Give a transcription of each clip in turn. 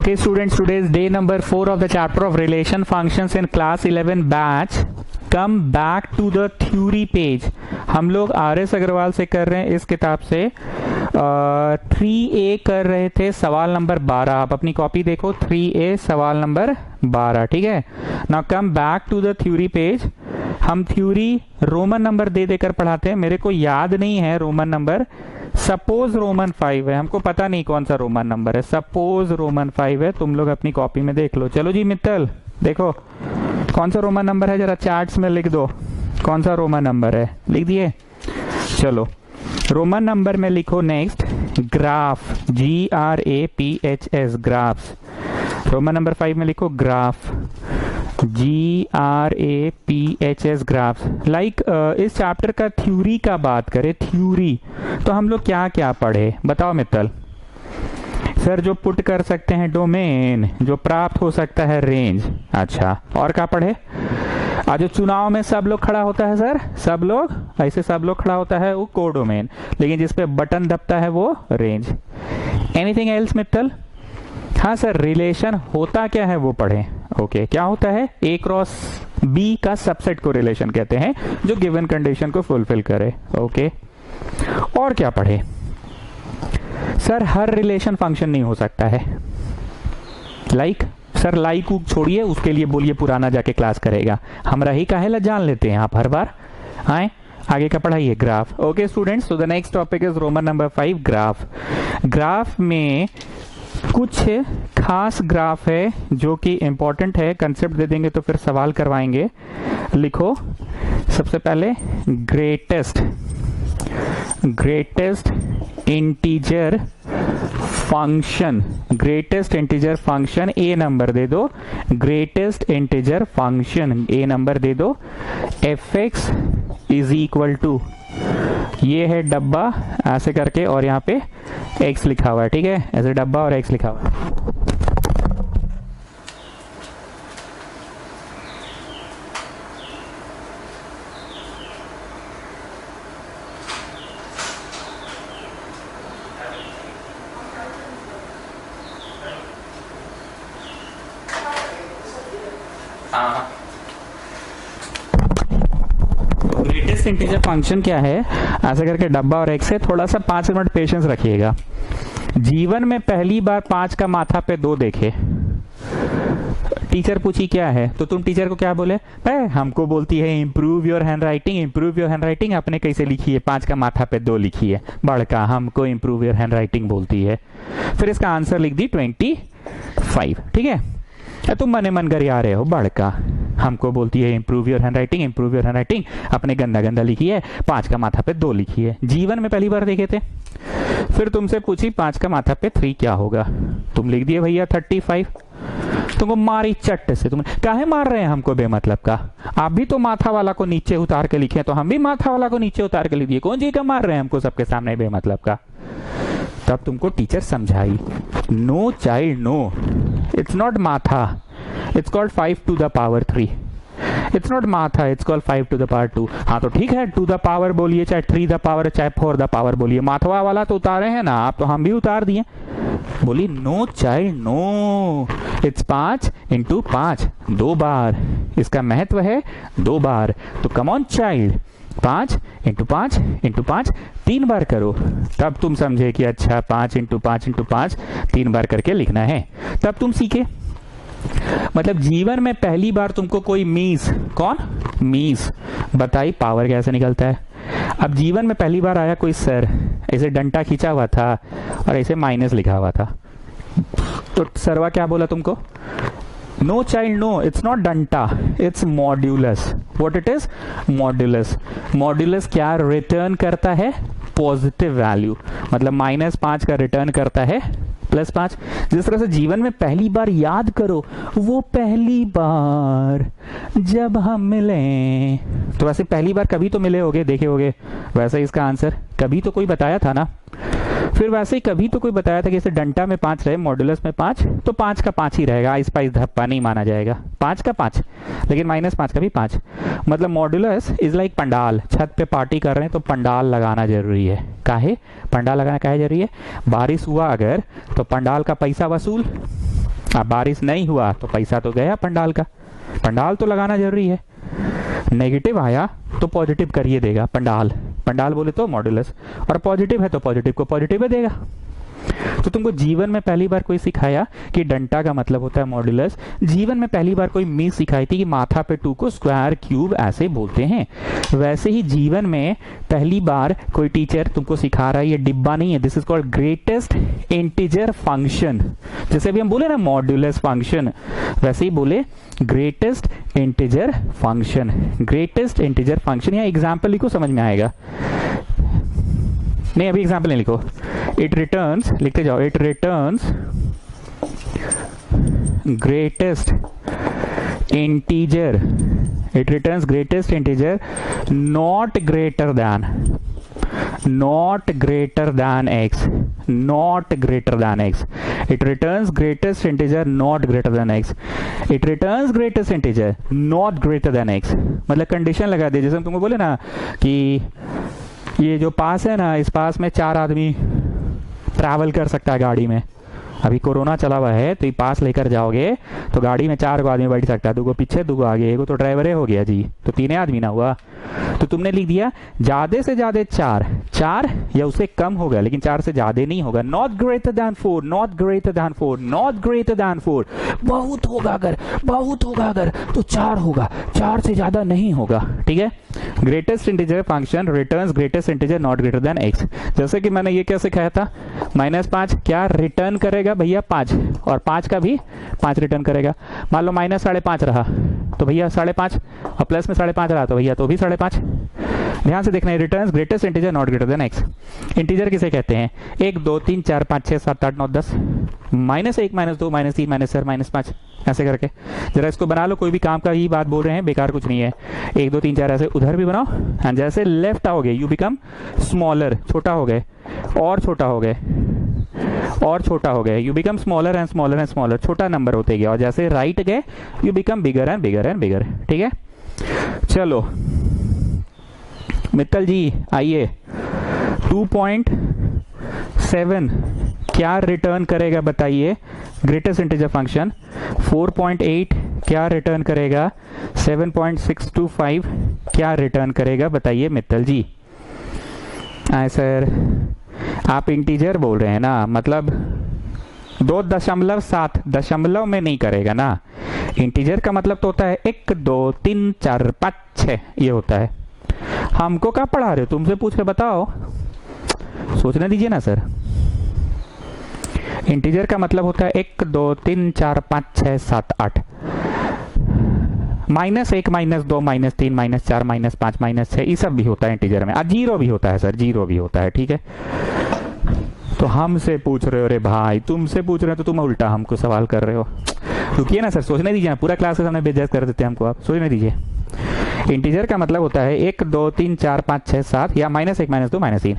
Okay students, today is day number 4 of the chapter of relation functions in class 11 batch. Come back to the theory page. हम लोग RS Agarwal से कर रहे हैं इस किताब से 3A कर रहे थे सवाल नंबर 12. आप अपनी कॉपी देखो 3A सवाल नंबर 12. ठीक है. Now come back to the theory page. हम थ्योरी रोमन नंबर दे देकर पढ़ाते हैं. मेरे को याद नहीं है रोमन नंबर. सपोज रोमन 5 है, हमको पता नहीं कौन सा रोमन नंबर है. सपोज रोमन 5 है, तुम लोग अपनी कॉपी में देख लो. चलो जी मित्तल देखो कौन सा रोमन नंबर है, जरा चार्ट्स में लिख दो कौन सा रोमन नंबर है. लिख दिए. चलो रोमन नंबर में लिखो next graph. GRAPHS graphs. Roman number 5 में लिखो ग्राफ. GRAPHS graphs. लाइक इस चैप्टर का थ्योरी का बात करें, थ्योरी तो हम लोग क्या क्या पढ़े बताओ मित्तल. सर जो पुट कर सकते हैं डोमेन, जो प्राप्त हो सकता है रेंज. अच्छा और क्या पढ़े. आज जो चुनाव में सब लोग खड़ा होता है सर, सब लोग ऐसे सब लोग खड़ा होता है वो कोडोमेन, लेकिन जिसपे बटन दबता है वो रेंज. Anything else Mittal. हाँ सर रिलेशन होता क्या है वो पढ़े. ओके क्या होता है, A क्रॉस B का सबसेट को रिलेशन कहते हैं जो गिवन कंडीशन को फुलफिल करे. ओके और क्या पढ़े सर. हर रिलेशन फंक्शन नहीं हो सकता है. लाइक सर लाइक को छोड़िए, उसके लिए बोलिए पुराना जाके क्लास करेगा. हमरा ही काहे जान लेते हैं आप हर बार. आए आगे का पढ़ाइए graph. Okay students, so the next topic is Roman number 5 graph. Graph में कुछ खास ग्राफ है जो कि इंपॉर्टेंट है. कंसेप्ट दे देंगे तो फिर सवाल करवाएंगे. लिखो सबसे पहले greatest integer function. Greatest integer function a number दे दो. Greatest integer function a number दे दो. fx इज इक्वल टू, ये है डब्बा ऐसे करके और यहाँ पे x लिखा हुआ है. ठीक है, ऐसे डब्बा और x लिखा हुआ है. ग्रेटेस्ट इंटीजर फंक्शन क्या है, ऐसे करके डब्बा और x है. थोड़ा सा 5 मिनट पेशेंस रखिएगा. जीवन में पहली बार 5 का माथा पे 2 देखे. टीचर पूछी क्या है तो तुम टीचर को क्या बोले, हमको बोलती है improve your hand writing. Improve your hand writing आपने कैसे लिखी है, 5 का माथा पे 2 लिखी है. बड़का हमको इम्प्रूव योर हैंड राइटिंग बोलती है. फिर इसका आंसर लिख दी 25. ठीक है, तुम मने मन कर आ रहे हो. बड़का हमको बोलती है improve your hand writing. Improve your hand writing अपने गंदा गंदा लिखी है. 5 का माथा पे 2 लिखी है. जीवन में पहली बार देखे थे. फिर तुमसे पूछी 5 का माथा पे 3 क्या होगा, तुम लिख दिए भैया 35. तुमको मारी चट्ट से. तुम काहे मार रहे हैं हमको बेमतलब का. आप भी तो माथा वाला को नीचे उतार के लिखे तो हम भी माथा वाला को नीचे उतार के लिख दिए. कौन जी का मार रहे हैं हमको सबके सामने बेमतलब का. तब तुमको टीचर समझाई, no child no, it's not माथा, it's called 5 to the power 3. It's not माथा, it's called 5 to the power 2. हाँ तो ठीक है 2 the power बोलिए, चाहे 3 the power, चाहे 4 the power बोलिए. माथवा वाला तो उतारे हैं ना आप, तो हम भी उतार दिए. बोली no child no, it's 5 into 5 2 बार. इसका महत्व है 2 बार. तो come on child 5 into 5 into 5 3 बार करो. तब तुम समझे कि अच्छा 5 into 5 into 5 3 बार करके लिखना है. तब तुम सीखे. मतलब जीवन में पहली बार तुमको कोई मीस, कौन मीस बताई पावर कैसे निकलता है. अब जीवन में पहली बार आया कोई सर, ऐसे डंटा खींचा हुआ था और ऐसे माइनस लिखा हुआ था. तो सरवा क्या बोला तुमको, no child no, it's not डंटा, it's modulus. What it is, modulus. Modulus क्या रिटर्न करता है, पॉजिटिव वैल्यू. मतलब -5 का रिटर्न करता है +5. जिस तरह से जीवन में पहली बार याद करो, वो पहली बार जब हम मिले, तो वैसे पहली बार कभी तो मिले होगे, देखे होगे. वैसे इसका आंसर कभी तो कोई बताया था ना. फिर वैसे ही कभी तो कोई बताया था कि जैसे डंटा में 5 रहे, मॉड्यूलस में 5, तो 5 का 5 ही रहेगा. आइस पाइस धप्पा नहीं माना जाएगा. 5 का 5, लेकिन -5 का भी 5. मतलब मॉड्यूलस इज लाइक पंडाल. छत पे पार्टी कर रहे हैं तो पंडाल लगाना जरूरी है. काहे पंडाल लगाना काहे जरूरी है, बारिश हुआ अगर तो पंडाल का पैसा वसूल. अब बारिश नहीं हुआ तो पैसा तो गया पंडाल का, पंडाल तो लगाना जरूरी है। नेगेटिव आया तो पॉजिटिव करिए देगा पंडाल, पंडाल बोले तो मॉड्यूलस, और पॉजिटिव है तो पॉजिटिव को पॉजिटिव ही देगा। तो तुमको जीवन में पहली बार कोई सिखाया कि डंटा का मतलब होता है मॉड्यूलस, जीवन में पहली बार कोई मिस सिखाई थी कि माथा पे 2 को स्क्वायर क्यूब ऐसे बोलते हैं। वैसे ही जीवन में पहली बार कोई टीचर तुमको सिखा रहा है, ये डिब्बा नहीं है, this is called greatest integer function. जैसे अभी हम बोले ना मॉड्यूलस फंक्शन, वैसे ही बोले greatest integer function, greatest integer function. या एग्जाम्पल लिखो, समझ में आएगा। नहीं अभी एग्जाम्पल नहीं लिखो, इट रिटर्न्स लिखते जाओ, it returns greatest integer, it returns greatest integer not greater than, not greater than x, not greater than x. It returns greatest integer not greater than x, it returns greatest integer not greater than x. मतलब condition लगा दी, जैसे हम तुमको बोले ना कि ये जो पास है ना, इस पास में 4 आदमी ट्रैवल कर सकता है गाड़ी में। अभी कोरोना चला हुआ है तो ये पास लेकर जाओगे तो गाड़ी में 4 आदमी बैठ सकता है, 2 पीछे 2 आगे, 1 तो ड्राइवर हो गया जी, तो 3 आदमी ना हुआ। तो तुमने लिख दिया ज्यादा से ज्यादा 4 या उससे कम होगा, लेकिन 4 से ज्यादा नहीं होगा। Not greater than 4, not greater than 4, not greater than 4। बहुत होगा अगर तो 4 होगा, 4 से ज्यादा नहीं होगा, ठीक है। Greatest integer function returns greatest integer not greater than x. जैसे कि मैंने ये क्या सिखाया था, -5 क्या रिटर्न करेगा भैया 5, और 5 का भी 5 रिटर्न करेगा। मान लो -5.5 रहा तो भैया 5.5, और प्लस में 5.5 रहा तो भैया तो भी 5.5। ध्यान से देखना है, returns greatest integer not greater than x. Integer किसे कहते हैं? 1 2 3 4 5 6 7 8 9 10, -1 -2 -3 -4 -5 ऐसे करके। जरा इसको बना लो, कोई भी काम का ही बात बोल रहे हैं, बेकार कुछ नहीं है। 1 2 3 4 ऐसे उधर भी बनाओ, एंड जैसे लेफ्ट आओगे यू बिकम स्मॉलर, छोटा हो गए और छोटा हो गए और छोटा हो गए, you become smaller and smaller and smaller, छोटा नंबर होते गया। और जैसे राइट गए you become bigger and bigger and bigger, ठीक है। चलो मित्तल जी आइए, 2.7 क्या रिटर्न करेगा बताइए ग्रेटेस्ट इंटीजर फंक्शन। 4.8 क्या रिटर्न करेगा। 7.625 क्या रिटर्न करेगा बताइए मित्तल जी। सर आप इंटीजर बोल रहे हैं ना, मतलब 2.7 दशमलव में नहीं करेगा ना। इंटीजर का मतलब तो होता है 1 2 3 4 5 6, ये होता है। हमको क्या पढ़ा रहे हो, तुमसे पूछ के बताओ, सोचने दीजिए ना सर। इंटीजर का मतलब होता है 1 2 3 4 5 6 7 8, -1 -2 -3 -4 -5 -6, ये सब भी होता है इंटीजर में। जीरो भी होता है सर, जीरो भी होता है, ठीक है। तो हमसे पूछ रहे हो, रे भाई तुमसे पूछ रहे हो तो तुम उल्टा हमको सवाल कर रहे हो। रुकिए ना सर, सोचने दीजिए, पूरा क्लास के सामने बेइज्जत कर देते हैं हमको आप, सोचने दीजिए। इंटीजर का मतलब होता है 1 2 3 4 5 6 7 या -1 -2 -3।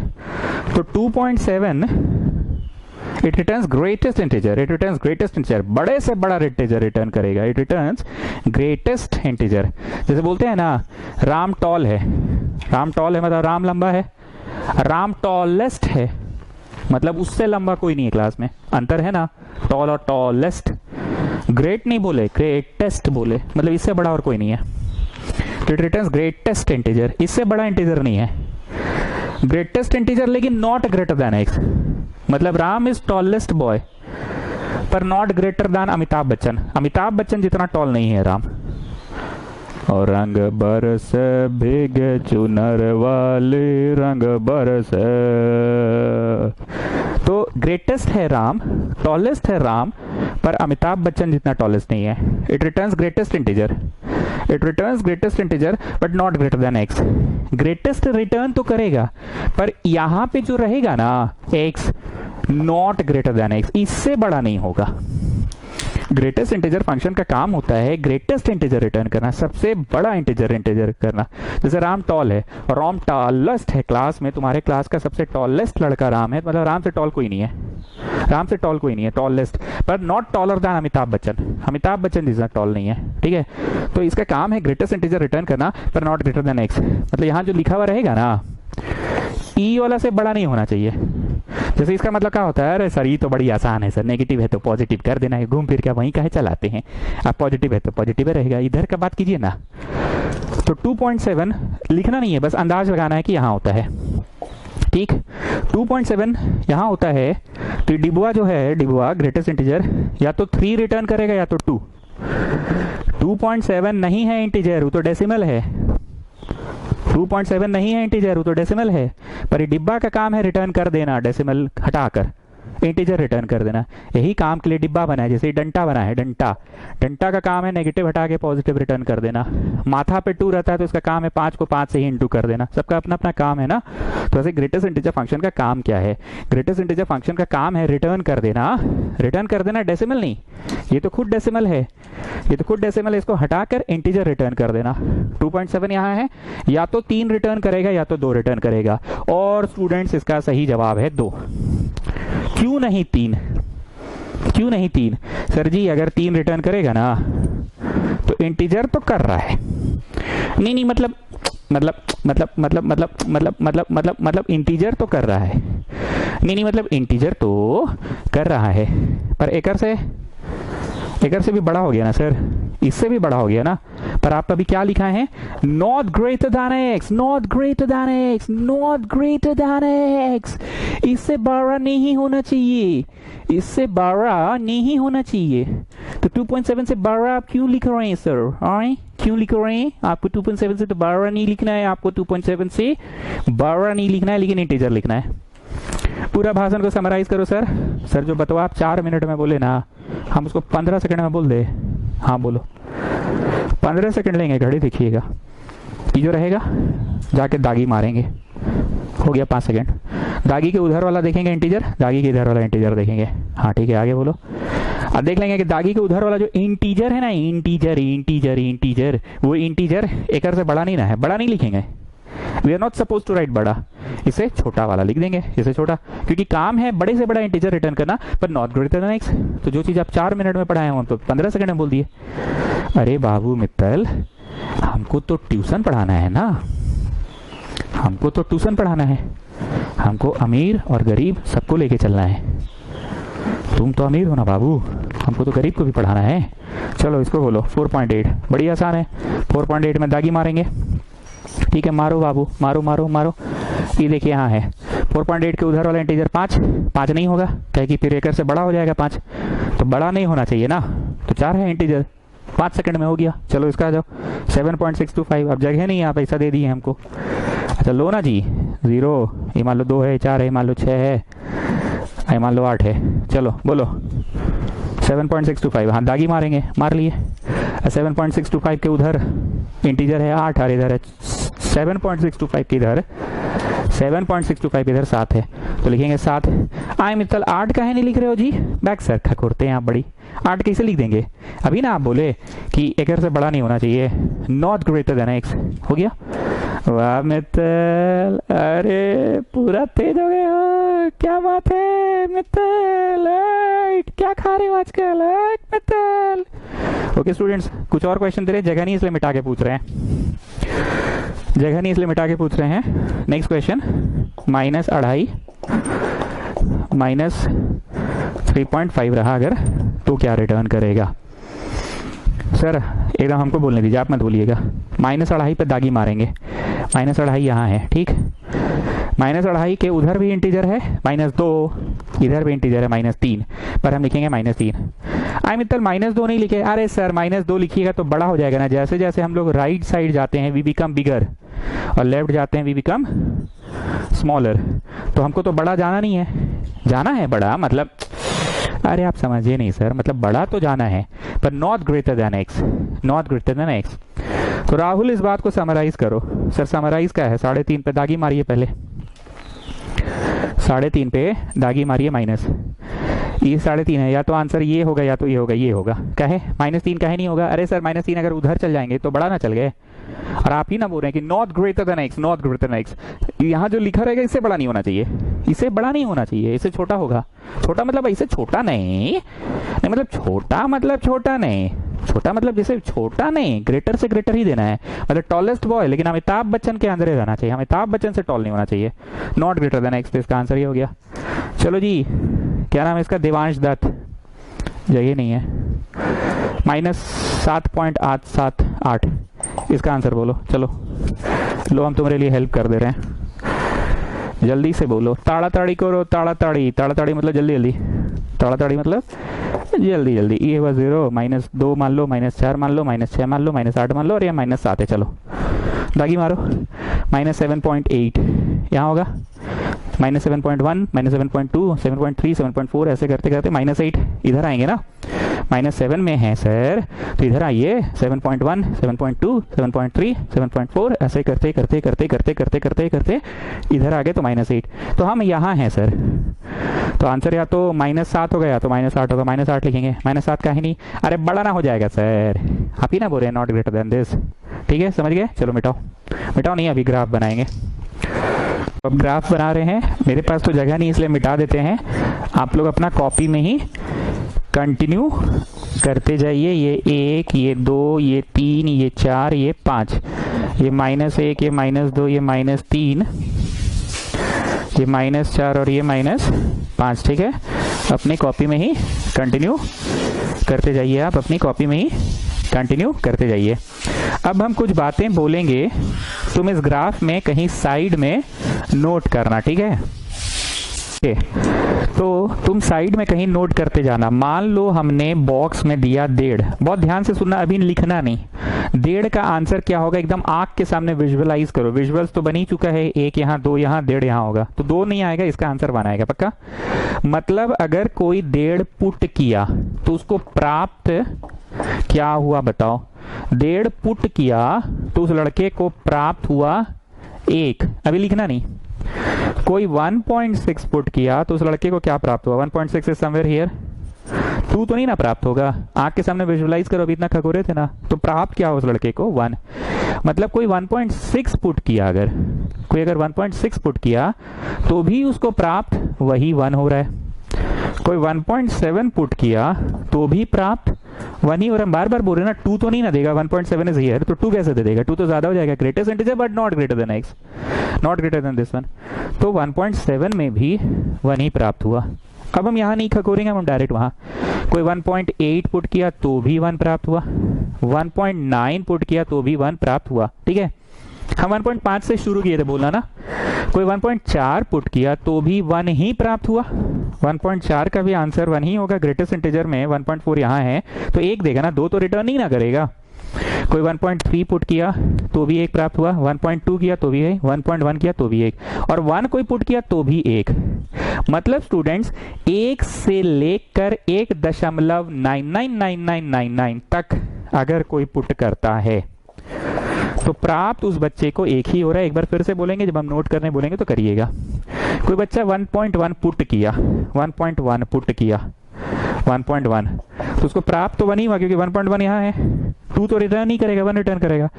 तो 2.7 it returns greatest integer, it returns greatest integer, बड़े से बड़ा इंटीजर रिटर्न करेगा। It returns greatest integer. जैसे बोलते हैं ना राम टॉल है, राम टॉल है मतलब राम लंबा है, राम टॉलेस्ट है मतलब उससे लंबा कोई नहीं है क्लास में, अंतर है ना टॉल और टॉलेस्ट। ग्रेट नहीं बोले, ग्रेटेस्ट बोले, मतलब इससे बड़ा और कोई नहीं है। इट रिटर्न्स ग्रेटेस्ट इंटीजर, इससे बड़ा इंटीजर नहीं है। ग्रेटेस्ट इंटीजर लेकिन नॉट ग्रेटर देन एक्स, मतलब राम इज टॉलेस्ट बॉय पर not greater than Amitabh Bachchan. Amitabh Bachchan जितना टॉल नहीं है राम। और रंग बरस भीग चुनर वाले रंग बरस, तो ग्रेटेस्ट है राम, टॉलेस्ट है राम, पर अमिताभ बच्चन जितना टॉलेस्ट नहीं है। It returns greatest integer, it returns greatest integer but not greater than x. Greatest return तो करेगा पर यहां पे जो रहेगा ना x, not greater than x, इससे बड़ा नहीं होगा। ग्रेटेस्ट इंटीजर फंक्शन का काम होता है ग्रेटेस्ट इंटीजर रिटर्न करना, सबसे बड़ा इंटीजर करना। जैसे राम टॉल है और राम टॉलेस्ट है, क्लास में तुम्हारे क्लास का सबसे टॉलेस्ट लड़का राम है, मतलब राम से टॉल कोई नहीं है, राम से टॉल कोई नहीं है, टॉलेस्ट पर not taller than Amitabh Bachchan. Amitabh Bachchan जितना टॉल नहीं है, ठीक है। तो इसका काम है ग्रेटेस्ट इंटीजर रिटर्न करना पर नॉट ग्रेटर देन एक्स। मतलब यहाँ जो लिखा हुआ रहेगा ना ई वाला से बड़ा नहीं होना चाहिए। जैसे इसका मतलब क्या होता है, अरे सर ये तो बड़ी आसान है सर, नेगेटिव है तो पॉजिटिव कर देना है, घूम फिर के वहीं कहे चलाते हैं, अब पॉजिटिव है तो पॉजिटिव रहेगा। इधर का बात कीजिए ना। तो 2.7 लिखना नहीं है, बस अंदाज लगाना है कि यहाँ होता है, ठीक। 2.7 यहाँ होता है, तो डिबुआ जो है, डिबुआ ग्रेटेस्ट इंटीजर या तो 3 रिटर्न करेगा या तो 2। 2.7 नहीं है इंटीजर, वो तो डेसिमल है। 2.7 नहीं है इंटीजर, वो तो डेसिमल है। पर ये डिब्बा का काम है रिटर्न कर देना, डेसिमल हटाकर इंटीजर रिटर्न कर देना। यही काम के लिए डिब्बा बना है। जैसे डंटा बना है, डंटा, डंटा का काम है नेगेटिव हटा के पॉजिटिव रिटर्न कर देना। माथा पे 2 रहता है तो इसका काम है 5 को 5 से ही इंटू कर देना। सबका अपना अपना काम है ना। तो ऐसे ग्रेटेस्ट इंटीजर फंक्शन का काम क्या है? ग्रेटेस्ट इंटीजर फंक्शन का काम है रिटर्न कर देना, रिटर्न कर देना, डेसिमल नहीं, ये तो खुद डेसिमल है, ये तो खुद डेसिमल है, इसको हटाकर इंटीजर रिटर्न कर देना। 2.7 यहाँ है, या तो 3 रिटर्न करेगा या तो 2 रिटर्न करेगा। और स्टूडेंट्स इसका सही जवाब है 2। क्यों नहीं 3? क्यों नहीं 3? सर जी अगर 3 रिटर्न करेगा ना तो इंटीजर तो कर रहा है। नहीं मतलब इंटीजर तो कर रहा है। नहीं मतलब इंटीजर तो कर रहा है, पर एकर से भी बड़ा हो गया ना सर, इससे भी बड़ा हो गया ना। पर आप अभी क्या लिखा है? Not greater than x, not greater than x, not greater than x. इससे बड़ा नहीं होना चाहिए, इससे बड़ा नहीं होना चाहिए। तो 2.7 से बड़ा आप क्यों लिख रहे हैं सर? आए क्यों लिख रहे हैं? आपको 2.7 से तो बड़ा नहीं लिखना है, आपको 2.7 से बड़ा नहीं लिखना है, लेकिन इंटीजर लिखना है। पूरा भाषण को समराइज करो सर। सर जो बताओ आप 4 मिनट में बोले ना, हम उसको 15 सेकंड में बोल दे। हाँ बोलो। 15 सेकंड लेंगे, घड़ी देखिएगा। ये जो रहेगा जाके दागी मारेंगे, हो गया 5 सेकंड। दागी के उधर वाला देखेंगे इंटीजर, दागी के इधर वाला इंटीजर देखेंगे। हाँ ठीक है, आगे बोलो। अब देख लेंगे कि दागी के उधर वाला जो इंटीजर है ना, इंटीजर इंटीजर इंटीजर, वो इंटीजर एक से बड़ा नहीं ना है, बड़ा नहीं लिखेंगे। We are not suppose to write बड़ा, इसे छोटा वाला लिख देंगे, इसे छोटा, क्योंकि काम है बड़े से बड़ा इंटीजर रिटर्न करना, पर नॉट ग्रेटर देन एक्स। तो जो चीज आप 4 मिनट में पढ़ाए हम तो 15 सेकंड में बोल दिए। अरे बाबू मित्तल, हमको तो ट्यूशन पढ़ाना है ना, हमको तो ट्यूशन पढ़ाना है, हमको अमीर और गरीब सबको लेके चलना है। तुम तो अमीर हो ना बाबू, हमको तो गरीब को भी पढ़ाना है। चलो इसको बोलो 4.8, बड़ी आसान है। 4.8 में दागी मारेंगे, ठीक है, मारो बाबू, मारो मारो मारो। ये देखिए यहाँ है 4.8 के उधर वाला इंटीजर 5 नहीं होगा, क्या कि फिर एकर से बड़ा हो जाएगा 5, तो बड़ा नहीं होना चाहिए ना, तो 4 है इंटीजर, 5 सेकंड में हो गया। चलो इसका आ जाओ 7.625। अब जगह नहीं है, आप ऐसा दे दिए हमको। अच्छा लो ना जी, 0, ये मान लो 2 है, 4 है, मान लो 6 है, ये मान लो 8 है। चलो बोलो 7.625। हाँ दागी मारेंगे, मार लिए। 7.625 के उधर इंटीजर है 8 और इधर है 7.625 के इधर 7.625 इधर 7 है, तो लिखेंगे 7। आए मित्तल 8 काहे नहीं लिख रहे हो जी? बैक सर खकोरते हैं आप बड़ी। 8 कैसे लिख देंगे? अभी ना आप बोले कि एकर से बड़ा नहीं होना चाहिए, नॉट ग्रेटर देन एक्स, हो गया। वाह मित्तल, अरे पूरा तेज हो गए हो, क्या बात है मित्तल, क्या खा रहे हो आजकल मित्तल? ओके स्टूडेंट्स, कुछ और क्वेश्चन दे रहे, जगह नहीं इसलिए मिटा के पूछ रहे हैं, जगह नहीं इसलिए मिटा के पूछ रहे हैं। नेक्स्ट क्वेश्चन, -2.5 -3.5 रहा अगर तो क्या रिटर्न करेगा? सर एकदम हमको बोलने दीजिए, आप मत बोलिएगा। -2.5 पे दागी मारेंगे, -2.5 यहाँ है, ठीक। -2.5 के उधर भी इंटीजर है -2, इधर भी इंटीजर है -3, पर हम लिखेंगे -3। आई मित्तल -2 नहीं लिखे। अरे सर -2 लिखिएगा तो बड़ा हो जाएगा ना, जैसे जैसे हम लोग राइट साइड जाते हैं वी बिकम बिगर, और लेफ्ट जाते हैं वी बिकम स्मॉलर। तो हमको तो बड़ा जाना नहीं है, जाना है बड़ा, मतलब अरे आप समझिए नहीं सर, मतलब बड़ा तो जाना है, पर not greater than x, not greater than x. तो राहुल इस बात को समराइज करो। सर समराइज क्या है? 3.5 पे दागी मारिए, पहले 3.5 पे दागी मारिए माइनस, ये 3.5 है, या तो आंसर ये होगा या तो ये होगा, ये होगा। क्या है? -3 काहे नहीं होगा? अरे सर -3 अगर उधर चल जाएंगे तो बड़ा ना चल गए, और आप ही ना बोल रहे हैं कि not greater than x, not greater than x. यहाँ जो लिखा रहेगा इससे बड़ा नहीं होना चाहिए, इससे बड़ा नहीं होना चाहिए, इससे छोटा होगा। छोटा मतलब इससे छोटा नहीं, मतलब छोटा मतलब छोटा नहीं, छोटा मतलब जैसे छोटा नहीं, ग्रेटर से ग्रेटर ही देना है। मतलब टॉलेस्ट बॉय, लेकिन अमिताभ बच्चन के अंदर ही रहना चाहिए, अमिताभ बच्चन से टॉल नहीं होना चाहिए। नॉट ग्रेटर देन एक्स, तो इसका आंसर ये हो गया। चलो जी, क्या नाम है इसका, देवांश दत्त, जगह नहीं है, -7.878, इसका आंसर बोलो। चलो लो, हम तुम्हारे लिए हेल्प कर दे रहे हैं, जल्दी से बोलो। ताड़ाताड़ी करो, ताड़ाताड़ी, ताड़ाताड़ी मतलब जल्दी जल्दी, ताड़ाताड़ी मतलब जल्दी जल्दी। ये हुआ 0, -2 मान लो, -4 मान लो, -6 मान लो, -8 मान लो, और ये -7 है। चलो दागी मारो, -7.8 यहाँ होगा, -7.1, -7.2, 7.3, 7.4, ऐसे करते करते -8 इधर आएंगे ना। -7 में है सर, तो इधर आइए, 7.1, 7.2, 7.3, 7.4, ऐसे करते करते करते करते करते करते करते इधर आ गए तो -8। तो हम यहाँ हैं सर, तो आंसर या तो -7 होगा या तो -8 होगा। -8 लिखेंगे, -7 का ही नहीं, अरे बड़ा ना हो जाएगा सर, आप ही ना बोल रहे हैं नॉट ग्रेटर देन दिस। ठीक है, समझ गए। चलो मिटाओ, मिटाओ नहीं, अभी ग्राफ बनाएंगे। अब ग्राफ बना रहे हैं, मेरे पास तो जगह नहीं इसलिए मिटा देते हैं। आप लोग अपना कॉपी में ही कंटिन्यू करते जाइए। ये 1, ये 2, ये 3, ये 4, ये 5, ये -1, ये -2, ये -3, ये -4 और ये -5। ठीक है, अपनी कॉपी में ही कंटिन्यू करते जाइए, आप अपनी कॉपी में ही कंटिन्यू करते जाइए। अब हम कुछ बातें बोलेंगे, तुम इस ग्राफ में कहीं साइड में नोट करना, ठीक है। तो तुम साइड में कहीं नोट करते जाना। मान लो हमने बॉक्स में दिया 1.5, बहुत ध्यान से सुनना, अभी लिखना नहीं। 1.5 का आंसर क्या होगा, एकदम आंख के सामने विजुअलाइज करो। विजुअल्स तो बन ही चुका है, 1 यहाँ, 2 यहाँ, 1.5 यहाँ होगा, तो 2 नहीं आएगा, इसका आंसर 1 आएगा पक्का। मतलब अगर कोई 1.5 पुट किया तो उसको प्राप्त क्या हुआ बताओ। 1.5 पुट किया तो उस लड़के को प्राप्त हुआ 1, अभी लिखना नहीं। कोई 1.6 पुट किया तो उस लड़के को क्या प्राप्त हुआ, 1.6 इज समवेयर हियर। 2 तो नहीं ना प्राप्त होगा, आंख के सामने विजुअलाइज करो, अभी इतना खगोरे थे ना। तो प्राप्त क्या हो उस लड़के को, 1। मतलब कोई 1.6 पुट किया, अगर कोई 1.6 पुट किया तो भी उसको प्राप्त वही 1 हो रहा है। कोई 1.7 पुट किया तो भी प्राप्त 1 ही हो रहा है। बार बार बोल रहे ना, 2 तो नहीं ना देगा, 1.7 इज हियर, तो 2 कैसे दे देगा, 2 तो ज्यादा हो जाएगा। Greatest integer but not greater than x, not greater than this one. तो 1.7 में भी 1 ही प्राप्त हुआ। अब हम यहाँ नहीं खकोरेंगे, हम डायरेक्ट वहां। कोई 1.8 पुट किया तो भी 1 प्राप्त हुआ, 1.9 पुट किया तो भी 1 प्राप्त हुआ। ठीक है, हम 1.5 से शुरू किए थे बोलना ना। कोई 1.4 पुट किया तो भी 1 ही प्राप्त हुआ, 1.4 का भी आंसर 1 ही होगा। ग्रेटेस्ट इंटीजर में 1.4 यहाँ है तो 1 देगा ना, 2 तो रिटर्न ही ना करेगा। कोई 1.3 पुट किया तो भी 1 प्राप्त हुआ, 1.2 किया तो भी 1, 1.1 किया तो भी 1, और 1 कोई पुट किया तो भी 1। मतलब स्टूडेंट्स 1 से लेकर 1.99999 तक अगर कोई पुट करता है तो प्राप्त उस बच्चे को 1 ही हो रहा है। एक बार फिर से बोलेंगे, जब हम नोट करने बोलेंगे तो करिएगा। कोई बच्चा 1.1 पुट किया, 1.1 पुट किया, 1.1, तो उसको प्राप्त तो 1 ही हुआ क्योंकि 1.1 यहाँ है। 2 तो रिटर्न नहीं करेगा, 1 रिटर्न करेगा।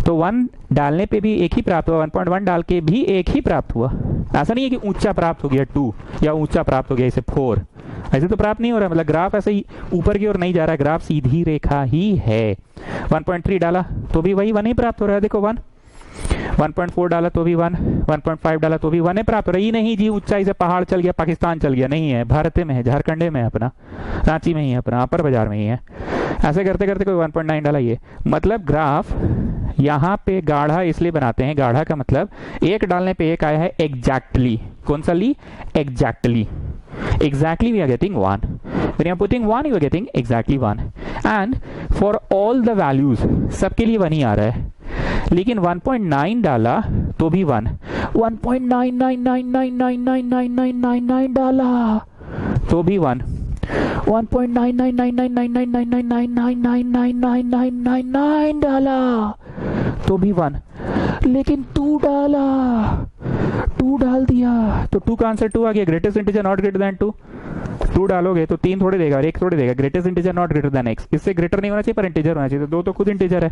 तो 1 डालने पे भी 1 ही प्राप्त हुआ, 1.1 डाल के भी 1 ही प्राप्त हुआ। ऐसा नहीं है कि ऊंचा प्राप्त हो गया 2 या ऊंचा प्राप्त हो गया इसे 4, ऐसे तो प्राप्त नहीं हो रहा है। मतलब ग्राफ ऐसे ही ऊपर की ओर नहीं जा रहा है, ग्राफ सीधी रेखा ही है। 1.3 डाला तो भी वही 1 ही प्राप्त हो रहा है, देखो 1। 1.4 डाला तो भी 1, 1.5 डाला तो भी 1 ही प्राप्त हो रहा है। ये नहीं जी ऊंचाई से पहाड़ चल गया, पाकिस्तान चल गया, नहीं है, भारत में है, झारखंड में है अपना, रांची में ही है अपना, अपर बाजार में ही है। ऐसे करते करते कोई 1.9 डाला। ये मतलब ग्राफ यहाँ पे गाढ़ा इसलिए बनाते हैं, गाढ़ा का मतलब 1 डालने पे 1 आया है एग्जैक्टली। कौन सा ली, exactly. Exactly we are getting 1. When you are putting 1 you are getting exactly 1. And for all the values सबके लिए 1 ही आ रहा है। लेकिन 1.9 डाला तो भी 1, 1.999999999 डाला तो भी 1, 1.9999999999999 डाला तो भी 1, लेकिन 2 डाला, 2 डाल दिया तो 2 का आंसर 2 आ गया। Greatest integer not greater than 2, 2 डालोगे तो 3 थोड़े देगा और 1 थोड़े देगा। Greatest integer not greater than x, इससे ग्रेटर नहीं होना चाहिए पर इंटीजर होना चाहिए, तो 2 तो खुद इंटीजर है।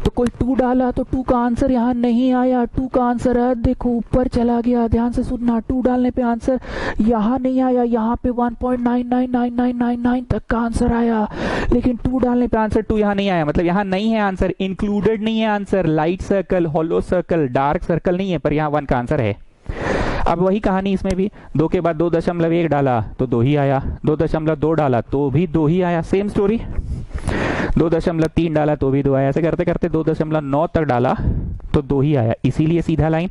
तो कोई 2 डाला तो 2 का आंसर यहाँ नहीं आया, 2 का आंसर है देखो ऊपर चला गया। ध्यान से सुनना, 2 डालने पे आंसर यहाँ नहीं आया, यहाँ पे 1.999999 तक का आंसर आया, लेकिन 2 डालने पे आंसर 2 यहाँ नहीं आया, मतलब यहाँ नहीं है आंसर, इंक्लूडेड नहीं है answer. Light circle, hollow circle, dark circle नहीं है, पर यहाँ 1 का आंसर है। अब वही कहानी इसमें भी, 2 के बाद 2.1 डाला तो 2 ही आया, 2.2 डाला तो भी 2 ही आया, सेम स्टोरी। 2.3 डाला तो भी 2 आया, ऐसे करते करते 2.9 तक डाला तो 2 ही आया, इसीलिए सीधा लाइन।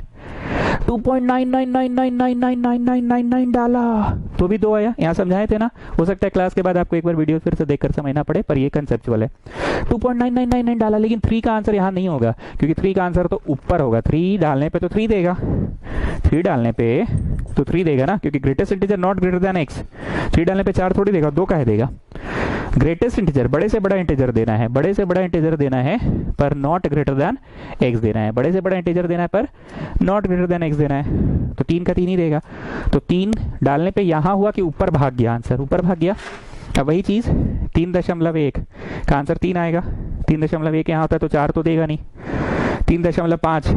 2.9999999999 डाला तो भी 2 आया, यहाँ समझाए थे ना। हो सकता है क्लास के बाद आपको एक बार वीडियो फिर से देखकर समझना पड़े, पर ये कंसेप्चुअल है। 2.9999 डाला, लेकिन 3 का आंसर यहाँ नहीं होगा, क्योंकि 3 का आंसर तो ऊपर होगा। 3 डालने पे तो 3 देगा, 3 डालने पे तो 3 देगा ना, क्योंकि greatest integer not greater than x. 3 डालने पे 4 थोड़ी देगा, 2 का है देगा। ग्रेटेस्ट इंटीजर, बड़े से बड़ा इंटीजर देना है, बड़े से बड़ा इंटीजर देना है, पर नॉट ग्रेटर देन एक्स देना है। बड़े से बड़ा इंटीजर देना है पर नॉट ग्रेटर देन एक्स देना है, तो 3 का 3 ही देगा। तो 3 डालने पे यहाँ हुआ कि ऊपर भाग गया, आंसर ऊपर भाग गया। अब वही चीज 3.1 का आंसर 3 आएगा। 3.1 यहाँ होता है तो 4 तो देगा नहीं। 3.5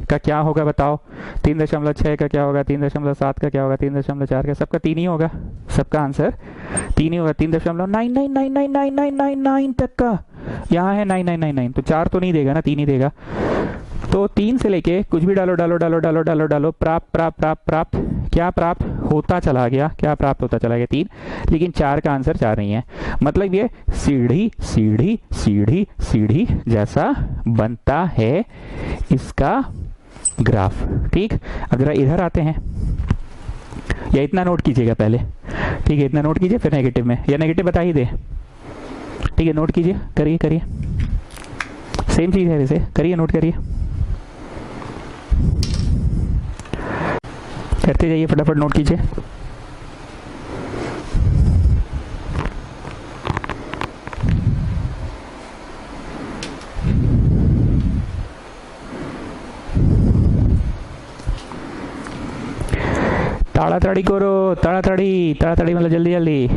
का क्या होगा बताओ, 3.6 का क्या होगा, 3.7 का क्या होगा, 3.4 का, सबका 3 ही होगा, सबका आंसर 3 ही होगा। 3.99999999 तक का यहाँ है 9999, तो 4 तो नहीं देगा ना, 3 ही देगा। तो 3 से लेके कुछ भी डालो डालो डालो डालो डालो डालो, प्राप्त प्राप्त प्राप्त प्राप्त, क्या प्राप्त होता चला गया, क्या प्राप्त होता चला गया 3, लेकिन 4 का आंसर 4 नहीं है। मतलब ये सीढ़ी सीढ़ी सीढ़ी सीढ़ी जैसा बनता है इसका ग्राफ। ठीक, अब जरा इधर आते हैं, या इतना नोट कीजिएगा पहले, ठीक है, इतना नोट कीजिए, फिर नेगेटिव में, या नेगेटिव बता ही दे, ठीक है, नोट कीजिए, करिए करिए, सेम चीज है वैसे, करिए, नोट करिए, करते जाइए, फटाफट नोट कीजिए। ताड़ाताड़ी करो, ताड़ाताड़ी, ताड़ाताड़ी मतलब जल्दी जल्दी।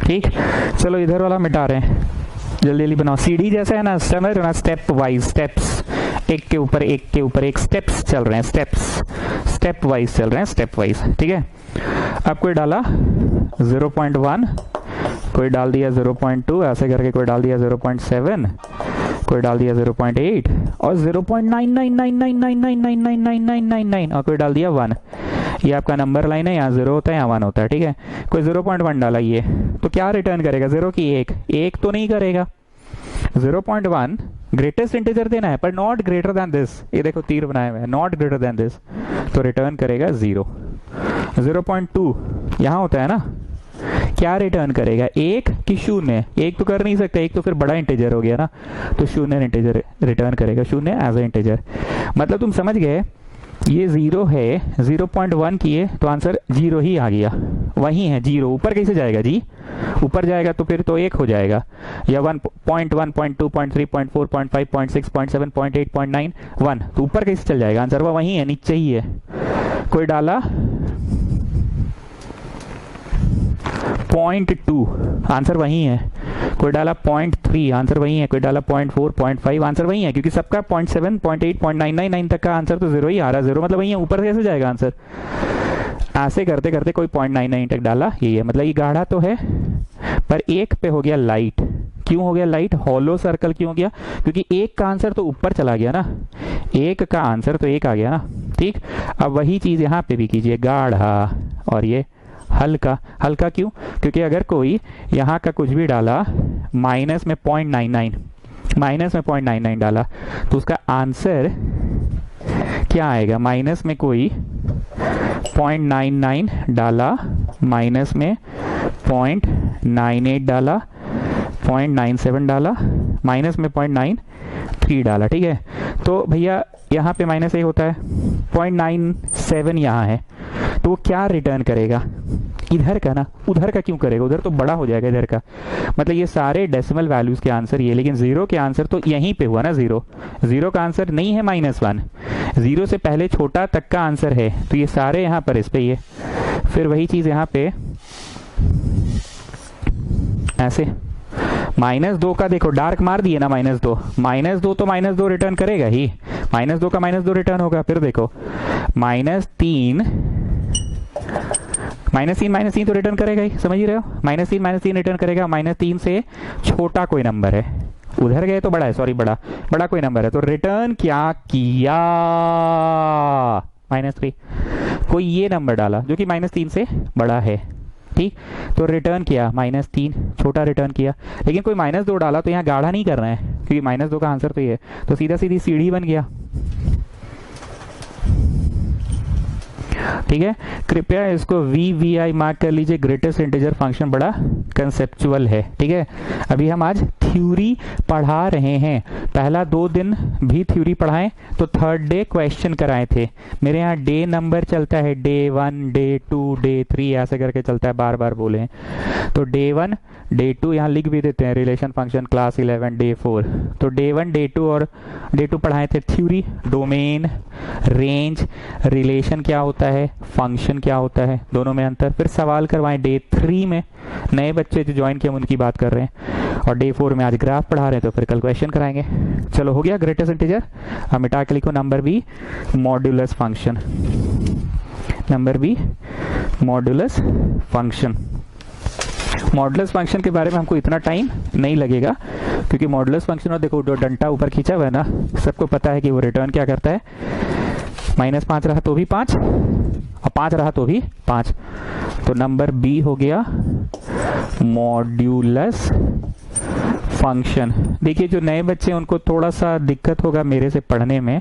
ठीक, चलो इधर वाला मिटा रहे हैं, जल्दी जल्दी बनाओ। सीढ़ी जैसा है ना, समझ ना, स्टेप वाइज, स्टेप्स, एक के ऊपर एक के ऊपर एक, स्टेप्स चल रहे हैं, स्टेप्स, स्टेप वाइज चल रहे हैं, स्टेप वाइज। ठीक है, अब कोई डाला 0.1, कोई डाल दिया 0.2, ऐसे करके कोई डाल दिया 0.7, कोई डाल दिया 0.8 और 0.9999999999 और कोई डाल दिया 1। ये आपका नंबर लाइन है, यहाँ 0 होता है, यहाँ 1 होता है। ठीक है, कोई 0.1 डाला, ये तो क्या रिटर्न करेगा, 0 की 1 तो नहीं करेगा। 0.1 ग्रेटेस्ट इंटीजर देना है, पर नॉट ग्रेटर देन दिस, ये देखो तीर बनाए हुए हैं, नॉट ग्रेटर देन दिस, तो रिटर्न करेगा 0। 0.2 यहाँ होता है ना, क्या रिटर्न करेगा, 1 कि 0? 1 तो कर नहीं सकता, 1 तो फिर बड़ा इंटीजर हो गया ना, तो 0 इंटीजर रिटर्न करेगा, 0 एज ए इंटीजर। मतलब तुम समझ गए, ये 0 है, 0.1 किए तो आंसर 0 ही आ गया, वही है 0। ऊपर कैसे जाएगा जी, ऊपर जाएगा तो फिर तो 1 हो जाएगा, या 1.1, 0.2, 0.3, 0.4, 0.5, 0.6, 0.7, 0.8, 0.9, 1, तो ऊपर कैसे चल जाएगा, आंसर वो वही है, नीचे ही है। कोई डाला 0.2, आंसर वही है। कोई डाला 0.3, आंसर वही है। कोई डाला 0.4, 0.5, आंसर वही है, क्योंकि सबका 0.7, 0.8, 0.999 तक का आंसर तो 0 ही आ रहा है। 0 मतलब वही है, ऊपर कैसे जाएगा आंसर। ऐसे करते करते कोई 0.99 तक डाला, यही है। मतलब ये गाढ़ा तो है, पर एक पे हो गया लाइट। क्यों हो गया लाइट, हॉलो सर्कल क्यों हो गया, क्योंकि एक का आंसर तो ऊपर चला गया ना, एक का आंसर तो एक आ गया ना। ठीक, अब वही चीज यहाँ पे भी कीजिए, गाढ़ा और ये हल्का। हल्का क्यों, क्योंकि अगर कोई यहाँ का कुछ भी डाला माइनस में 0.99, माइनस में 0.99 डाला तो उसका आंसर क्या आएगा। माइनस में कोई 0.99 डाला, माइनस में 0.98 डाला, 0.97 डाला, माइनस में 0.93 डाला। ठीक है, तो भैया यहाँ पे माइनस ए होता है, 0.97 यहाँ है, तो वो क्या रिटर्न करेगा, इधर का ना, उधर का क्यों करेगा, उधर तो बड़ा हो जाएगा इधर का। मतलब ये सारे डेसिमल वैल्यूज के आंसर ये, लेकिन जीरो के आंसर तो यहीं पे हुआ ना। जीरो, जीरो का आंसर नहीं है -1, जीरो से पहले छोटा तक का आंसर है, तो ये सारे यहाँ पर इस पे ये। फिर वही चीज यहाँ पे ऐसे -2 का देखो डार्क मार दिए ना, -2, -2 तो -2 रिटर्न करेगा ही, -2 का -2 रिटर्न होगा। फिर देखो -3 -3 तो रिटर्न करेगा ही, समझ ही रहे हो, -3 रिटर्न करेगा। -3 से छोटा कोई नंबर है, उधर गए तो बड़ा है, सॉरी बड़ा कोई नंबर है, तो रिटर्न क्या किया, -3। कोई ये नंबर डाला जो कि -3 से बड़ा है, ठीक, तो रिटर्न किया -3, छोटा रिटर्न किया। लेकिन कोई -2 डाला तो यहाँ गाढ़ा नहीं कर रहे हैं, क्योंकि -2 का आंसर तो ये है, तो सीधा सीधी सीढ़ी बन गया। ठीक है, कृपया इसको VVI मार्क कर लीजिए। ग्रेटेस्ट इंटीजर फंक्शन बड़ा कंसेप्चुअल है। ठीक है, अभी हम आज थ्योरी पढ़ा रहे हैं। पहला 2 दिन भी थ्योरी पढ़ाएं, तो थर्ड डे क्वेश्चन कराए थे। मेरे यहाँ डे नंबर चलता है, डे 1, डे 2, डे 3 ऐसे करके चलता है, बार बार बोले हैं। तो डे 1, डे 2 यहाँ लिख भी देते हैं, रिलेशन फंक्शन क्लास 11, डे 4। तो डे 1, डे 2 और डे 2 पढ़ाए थे थ्योरी, डोमेन, रेंज, रिलेशन क्या होता है, फंक्शन क्या होता है, दोनों में अंतर। फिर सवाल करवाएं डे 3 में, नए बच्चे जो ज्वाइन किए उनकी बात कर रहे हैं, और डे 4 में आज ग्राफ पढ़ा रहे हैं, तो फिर कल क्वेश्चन कराएंगे। चलो हो गया ग्रेटेस्ट इंटीजर। अब मिटा के लिखो number B modulus function, number B modulus function. Modulus function के बारे में हमको इतना टाइम नहीं लगेगा, क्योंकि मॉडुलस फंक्शन और देखो जो डंटा ऊपर खींचा हुआ है ना, सबको पता है कि वो रिटर्न क्या करता है, -5 रहा तो भी 5 और 5 रहा तो भी 5। तो नंबर बी हो गया मॉड्यूलस फंक्शन। देखिए जो नए बच्चे हैं उनको थोड़ा सा दिक्कत होगा मेरे से पढ़ने में,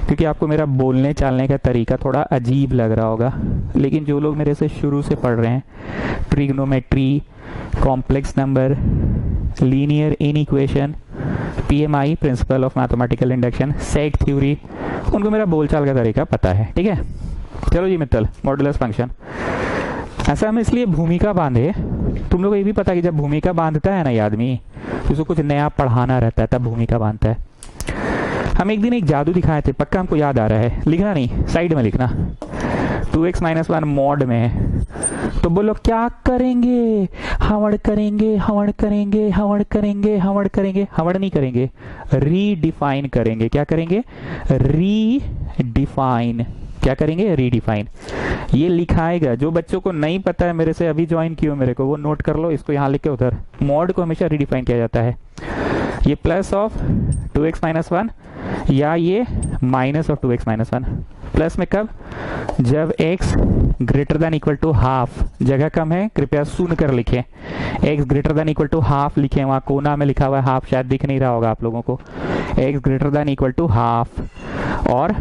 क्योंकि आपको मेरा बोलने चालने का तरीका थोड़ा अजीब लग रहा होगा। लेकिन जो लोग मेरे से शुरू से पढ़ रहे हैं, trigonometry, complex number, linear inequation, PMI principle of mathematical induction, set theory, उनको मेरा बोलचाल का तरीका पता है। ठीक है, चलो जी मित्तल, मॉडुलस फंक्शन। ऐसा हम इसलिए भूमिका बांधे, तुम लोग को ये भी पता कि जब भूमिका बांधता है ना ये आदमी, तो उसको कुछ नया पढ़ाना रहता है, तब भूमिका बांधता है। हम एक दिन एक जादू दिखाए थे, पक्का हमको याद आ रहा है, लिखना नहीं, साइड में लिखना, 2x - 1 मॉड में। तो बोलो क्या करेंगे, हवड़ करेंगे, हवड़ करेंगे, हवड़ करेंगे, हवड़ करेंगे, हवड़ नहीं करेंगे, रीडिफाइन करेंगे। क्या करेंगे, रीडिफाइन। क्या करेंगे, रीडिफाइन। ये लिखाएगा, जो बच्चों को नहीं पता है मेरे से अभी ज्वाइन किया मेरे को, वो नोट कर लो, इसको यहाँ लिख के उधर। मॉड को हमेशा रीडिफाइन किया जाता है, ये प्लस ऑफ 2x - 1 या ये माइनस ऑफ 2x - 1। प्लस में कब, जब x greater than equal to half, जगह कम है कृपया सुन कर लिखें, x greater than equal to half लिखें, वहां कोना में लिखा हुआ है हाफ, शायद दिख नहीं रहा होगा आप लोगों को, x greater than equal to half. और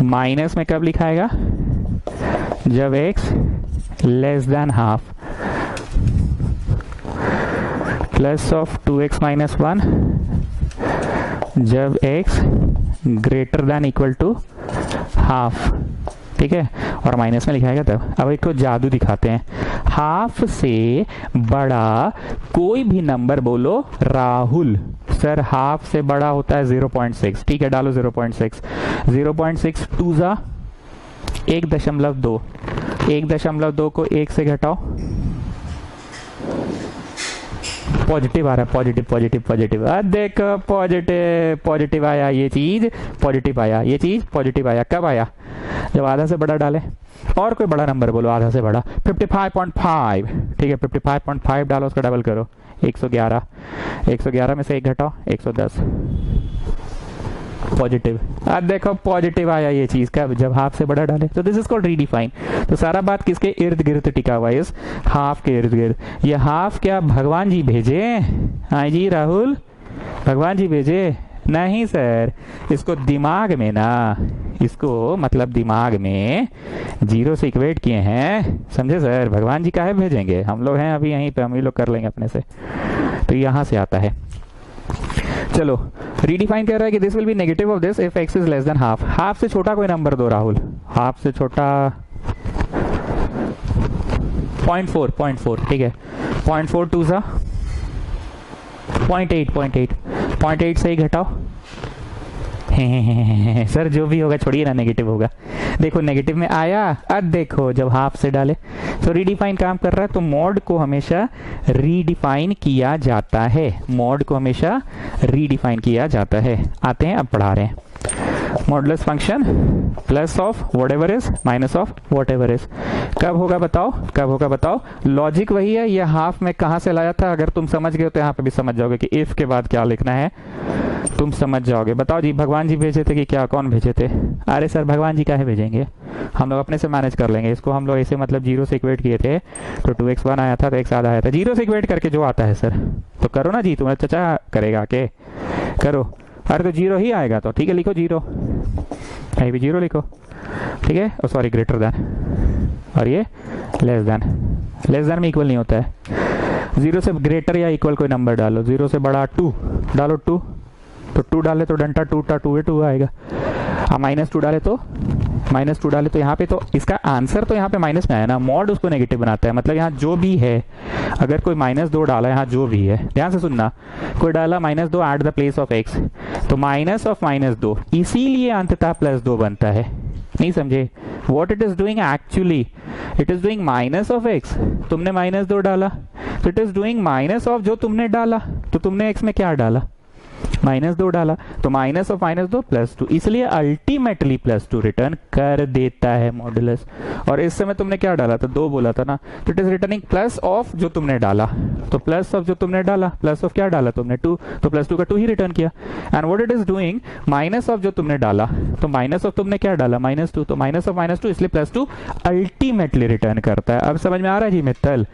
माइनस में कब लिखाएगा, जब x less than half. Plus of 2x - 1 जब x greater than equal to half. ठीक है, और माइनस में लिखाएगा तब। अब एक तो जादू दिखाते हैं, हाफ से बड़ा कोई भी नंबर बोलो राहुल। सर हाफ से बड़ा होता है 0.6, ठीक है डालो 0.6, 0.6 2 जा 1.2, 1.2 को 1 से घटाओ, पॉजिटिव आ रहा है, पॉजिटिव पॉजिटिव पॉजिटिव, देखो पॉजिटिव पॉजिटिव आया, ये चीज पॉजिटिव आया, ये चीज पॉजिटिव आया। कब आया, जब आधा से बड़ा डाले। और कोई बड़ा नंबर बोलो आधा से बड़ा, 55.5, ठीक है 55.5 डालो, उसका डबल करो 111, 111 में से 1 घटाओ 110, पॉजिटिव। अब देखो पॉजिटिव आया ये चीज, कब, जब हाफ से बड़ा डाले। तो दिस इज कॉल्ड रीडिफाइन। तो सारा बात किसके इर्द गिर्द टिका हुआ है, इस हाफ के इर्द गिर्द। ये हाफ क्या भगवान जी भेजे, हाँ जी राहुल, भगवान जी भेजे नहीं सर, इसको दिमाग में ना, इसको मतलब दिमाग में 0 से इक्वेट किए हैं, समझे सर। भगवान जी काहे भेजेंगे, हम लोग हैं अभी यहीं पे, हम ही लोग कर लेंगे अपने से। तो यहां से आता है। चलो रीडिफाइन कर रहा है कि this will be negative of this if x is less than half. Half से छोटा कोई नंबर दो राहुल, हाफ से छोटा 0.4 ठीक है, 0.4 2 सा 0.8 से ही घटाओ। सर जो भी होगा छोड़िए ना, नेगेटिव होगा। देखो नेगेटिव में आया, अब देखो जब हाफ से डाले तो रीडिफाइन काम कर रहा है। तो मॉड को हमेशा रीडिफाइन किया जाता है, मॉड को हमेशा रीडिफाइन किया जाता है। आते हैं अब पढ़ा रहे हैं। Modulus function plus of what ever is minus of what ever is कब होगा बताओ, कब होगा बताओ। लॉजिक वही है, ये हाफ में कहां से लाया था, अगर तुम समझ गए तो यहाँ पे भी समझ जाओगे कि इफ के बाद क्या लिखना है, तुम समझ जाओगे। बताओ जी, भगवान जी भेजे थे कि क्या, कौन भेजे थे? अरे सर भगवान जी काहे भेजेंगे, हम लोग अपने से मैनेज कर लेंगे इसको। हम लोग ऐसे मतलब 0 से इक्वेट किए थे तो 2x1 आया था तो x आधा आया था। 0 से इक्वेट करके जो आता है सर, तो करो ना जी, तुम्हारा चचा करेगा के करो। अरे तो 0 ही आएगा तो ठीक है, लिखो 0, कहीं भी 0 लिखो, ठीक है। और सॉरी ग्रेटर देन, और ये लेस देन। लेस देन में इक्वल नहीं होता है। 0 से ग्रेटर या इक्वल कोई नंबर डालो। 0 से बड़ा 2 डालो, 2 तो 2 डाले तो डंटा टूटा, 2 आएगा। -2 डाले तो -2 डाले तो यहाँ पे तो इसका आंसर तो यहाँ पे माइनस में आया ना, मॉड उसको नेगेटिव बनाता है। मतलब यहाँ जो भी है, अगर कोई -2 डाला, यहाँ जो भी है ध्यान से सुनना, कोई डाला -2 eight the place of x, तो माइनस ऑफ -2, इसीलिए अंततः +2 बनता है। नहीं समझे? What it is doing actually, it is doing minus of x। तुमने -2 डाला तो it is doing minus of जो तुमने डाला, तो तुमने x में क्या डाला, -2 डाला, तो माइनस ऑफ -2 +2, इसलिए अल्टीमेटली +2 रिटर्न कर देता है मॉडुलस। और इस समय तुमने क्या डाला था, 2 बोला था ना, तो it is returning plus of जो तुमने डाला। तो प्लस ऑफ जो तुमने डाला, प्लस ऑफ क्या डाला तुमने, 2, तो +2 का 2 ही रिटर्न किया। And what it is doing, minus of जो तुमने डाला, तो माइनस ऑफ तुमने क्या डाला, -2, तो माइनस ऑफ -2, इसलिए +2 अल्टीमेटली रिटर्न करता है। अब समझ में आ रहा है जी मित्तल?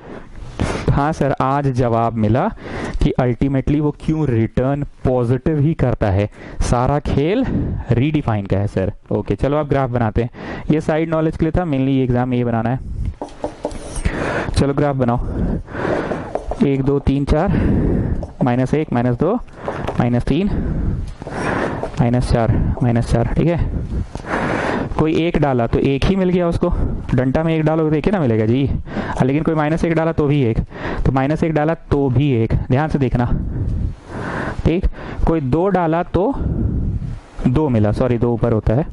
हाँ सर, आज जवाब मिला कि अल्टीमेटली वो क्यों रिटर्न पॉजिटिव ही करता है। सारा खेल रीडिफाइन का है सर। ओके चलो अब ग्राफ बनाते हैं। ये साइड नॉलेज के लिए था, मेनली एग्जाम में ये बनाना है। चलो ग्राफ बनाओ। 1 2 3 4, -1 -2 -3 -4 ठीक है। कोई 1 डाला तो 1 ही मिल गया उसको, डंटा में 1 डालो तो 1 ही ना मिलेगा जी। लेकिन कोई -1 डाला तो भी 1, तो -1 डाला तो भी 1, ध्यान से देखना ठीक। कोई 2 डाला तो 2 मिला, सॉरी 2 ऊपर होता है।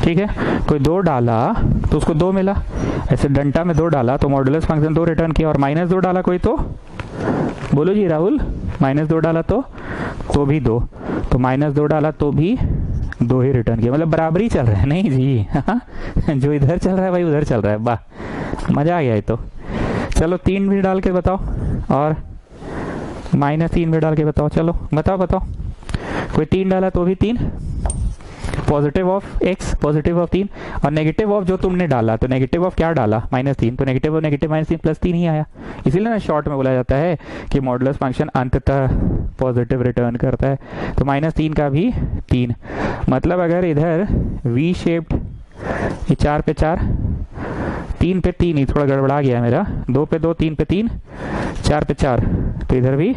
ठीक है, कोई 2 डाला तो उसको 2 मिला, ऐसे डंटा में 2 डाला तो मॉडुलस फंक्शन 2 रिटर्न किया। और -2 डाला कोई तो बोलो जी राहुल, -2 डाला तो भी 2, तो -2 डाला तो भी 2 ही रिटर्न किया। मतलब बराबरी चल रहा है नहीं जी। जो इधर चल रहा है भाई उधर चल रहा है, वाह मजा आ गया ये तो। चलो 3 भी डाल के बताओ, और -3 भी डाल के बताओ। चलो बताओ। कोई 3 डाला तो भी 3, positive of x, positive of 3, और नेगेटिव ऑफ जो तुमने डाला, तो नेगेटिव ऑफ क्या डाला, -3, तो नेगेटिव ऑफ नेगेटिव -3 +3 ही आया। इसीलिए ना शॉर्ट में बोला जाता है कि मॉडुलस फंक्शन अंततः पॉजिटिव रिटर्न करता है। तो -3 का भी 3, मतलब अगर इधर वी शेप्ड, ये 4 पे 4, 3 पे 3, ही थोड़ा गड़बड़ा गया मेरा, 2 पे 2, 3 पे 3, 4 पे 4, तो इधर भी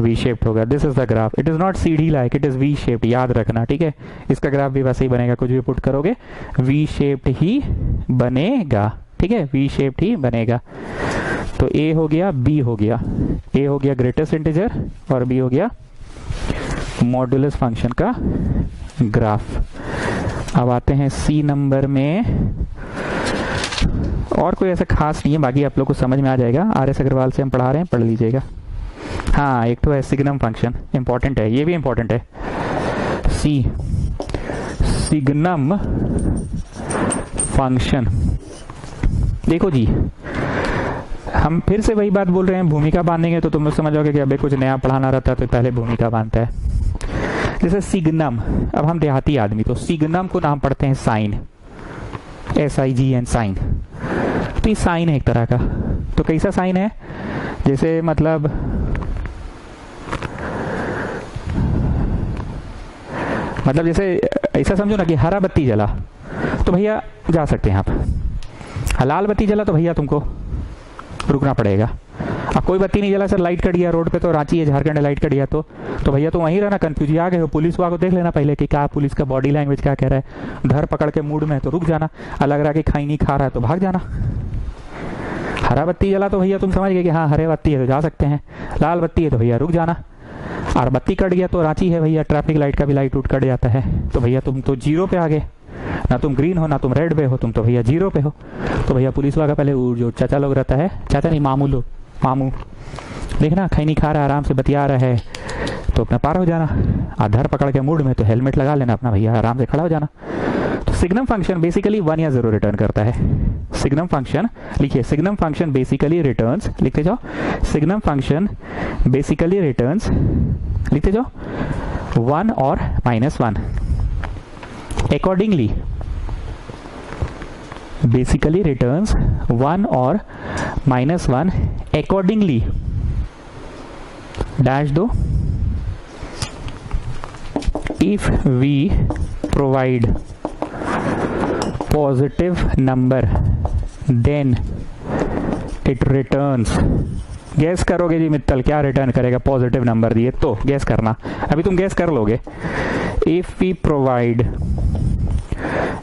वी शेप्ड होगा। This is the graph, it is not सीढ़ी like, it is V shaped, याद रखना ठीक है। इसका ग्राफ भी वैसे ही बनेगा, कुछ भी पुट करोगे वी शेप्ड ही बनेगा, ठीक है, वी शेप्ड ही बनेगा। तो ए हो गया, बी हो गया, ए हो गया ग्रेटेस्ट इंटीजर और बी हो गया मॉडुलस फंक्शन का ग्राफ। अब आते हैं सी नंबर में, और कोई ऐसा खास नहीं है, बाकी आप लोग को समझ में आ जाएगा। RS अग्रवाल से हम पढ़ा रहे हैं, पढ़ लीजिएगा। हाँ एक तो है सिग्नम फंक्शन, इंपॉर्टेंट है, ये भी इंपॉर्टेंट है। सिग्नम फंक्शन, देखो जी हम फिर से वही बात बोल रहे हैं, भूमिका बांधेंगे तो तुम लोग समझ जाओगे कि अबे कुछ नया पढ़ाना रहता है तो पहले भूमिका बांधता है। जैसे सिग्नम, अब हम देहाती आदमी तो सिग्नम को नाम पढ़ते हैं साइन, SIGN साइन। तो ये साइन है एक तरह का, तो कैसा साइन है, जैसे मतलब जैसे ऐसा समझो ना कि हरा बत्ती जला तो भैया जा सकते हैं आप, लाल बत्ती जला तो भैया तुमको रुकना पड़ेगा। अब कोई बत्ती नहीं जला सर, लाइट कट गया रोड पे, तो रांची है झारखंड है, लाइट कट गया तो भैया तो वहीं रहना, कंफ्यूज आ गए हो, पुलिस वाला को देख लेना पहले कि क्या पुलिस का बॉडी लैंग्वेज क्या कह रहा है। धर पकड़ के मूड में तो रुक जाना, लग रहा है कि खाई नहीं खा रहा है तो भाग जाना। हरा बत्ती जला तो भैया तुम समझ गए कि हाँ हरे बत्ती है तो जा सकते हैं, लाल बत्ती है तो भैया रुक जाना, और बत्ती कट गया तो रांची है भैया, ट्रैफिक लाइट का भी लाइट उठ कट जाता है, तो भैया तुम तो जीरो पे आ गए, ना तुम ग्रीन हो ना तुम रेड पे हो, तुम तो भैया जीरो पे हो। तो भैया पुलिस वाला पहले जो चाचा लोग रहता है, चाचा नहीं मामू लोग, मामू देखना खाई नहीं खा रहा है, आराम से बतिया रहा है तो अपना पार हो जाना, आधार पकड़ के मूड में तो हेलमेट लगा लेना अपना भैया, आराम से खड़ा हो जाना। तो सिग्नम फंक्शन बेसिकली 1 या 0 रिटर्न करता है। सिग्नम फंक्शन लिखिए, सिग्नम फंक्शन बेसिकली रिटर्न्स, लिखते जाओ, सिग्नम फंक्शन बेसिकली रिटर्न्स, लिखते जाओ 1 और -1 accordingly, basically returns 1 और -1 accordingly, dash दो, if we provide positive number then it returns, gas करोगे जी मित्तल क्या रिटर्न करेगा, पॉजिटिव नंबर दिए तो गैस करना, अभी तुम गैस कर लोगे। If we provide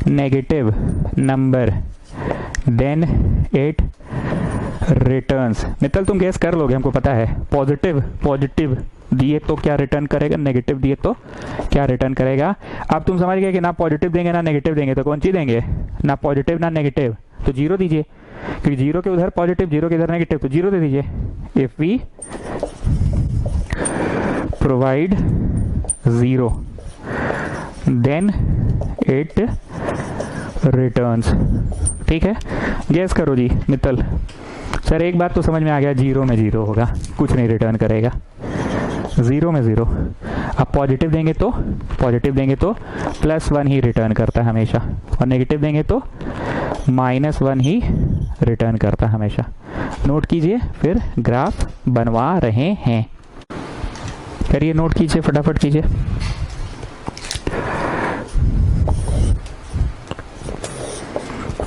negative number then it returns, Mittal तुम गैस कर लोगे, हमको पता है। पॉजिटिव दिए तो क्या रिटर्न करेगा, नेगेटिव दिए तो क्या रिटर्न करेगा। अब तुम समझ गए कि ना पॉजिटिव देंगे ना नेगेटिव देंगे, तो कौन सी देंगे, ना पॉजिटिव ना नेगेटिव, तो जीरो दीजिए, क्योंकि जीरो के उधर पॉजिटिव जीरो के इधर नेगेटिव, तो जीरो दे दीजिए। If we provide 0 then it returns, ठीक है। गैस करो जी मित्तल। सर एक बात तो समझ में आ गया, जीरो में जीरो होगा, कुछ नहीं रिटर्न करेगा, जीरो में जीरो। अब पॉजिटिव देंगे तो +1 ही रिटर्न करता है हमेशा, और नेगेटिव देंगे तो -1 ही रिटर्न करता है हमेशा। नोट कीजिए, फिर ग्राफ बनवा रहे हैं, करिए नोट कीजिए, फटाफट कीजिए।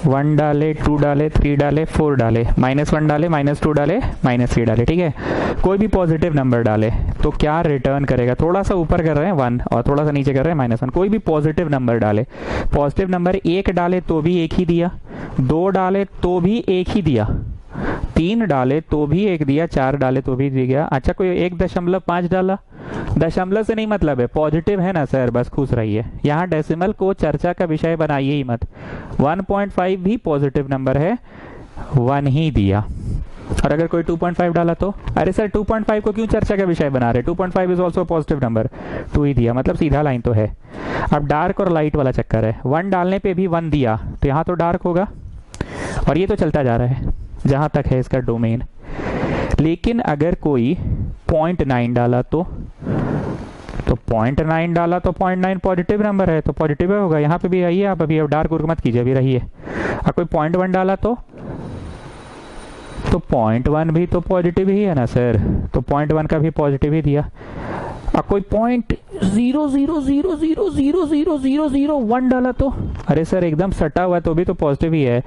वन डाले, 2 डाले, 3 डाले, 4 डाले, -1 डाले, -2 डाले, -3 डाले, ठीक है। कोई भी पॉजिटिव नंबर डाले तो क्या रिटर्न करेगा, थोड़ा सा ऊपर कर रहे हैं 1 और थोड़ा सा नीचे कर रहे हैं -1। कोई भी पॉजिटिव नंबर डाले, पॉजिटिव नंबर 1 डाले तो भी 1 ही दिया, 2 डाले तो भी 1 ही दिया, 3 डाले तो भी 1 दिया, 4 डाले तो भी दिया। अच्छा कोई 1.5 डाला, दशमलव से नहीं मतलब है, पॉजिटिव है ना सर, बस खुश रहिए। यहाँ डेसिमल को चर्चा का विषय बनाइए ही मत। 1.5 भी पॉजिटिव नंबर है, 1 ही दिया। और अगर कोई 2.5 डाला तो, अरे सर 2.5 को क्यों चर्चा का विषय बना रहे, 2.5 इज ऑल्सो पॉजिटिव नंबर, 2 ही दिया, मतलब सीधा लाइन तो है। अब डार्क और लाइट वाला चक्कर है, 1 डालने पे भी 1 दिया तो यहाँ तो डार्क होगा, और ये तो चलता जा रहा है जहाँ तक है इसका डोमेन। लेकिन अगर कोई 0.9 डाला तो 0.9 डाला तो 0.9 पॉजिटिव नंबर है, तो पॉजिटिव होगा। यहाँ पे भी आइए आप, अभी अब डार्क मत कीजिए, अभी रहिए। अब कोई 0.1 डाला तो 0.1 भी तो पॉजिटिव ही है ना सर, तो 0.1 का भी पॉजिटिव ही दिया। अब कोई 0.000000001 डाला तो, अरे सर एकदम सटा हुआ तो भी तो पॉजिटिव ही है।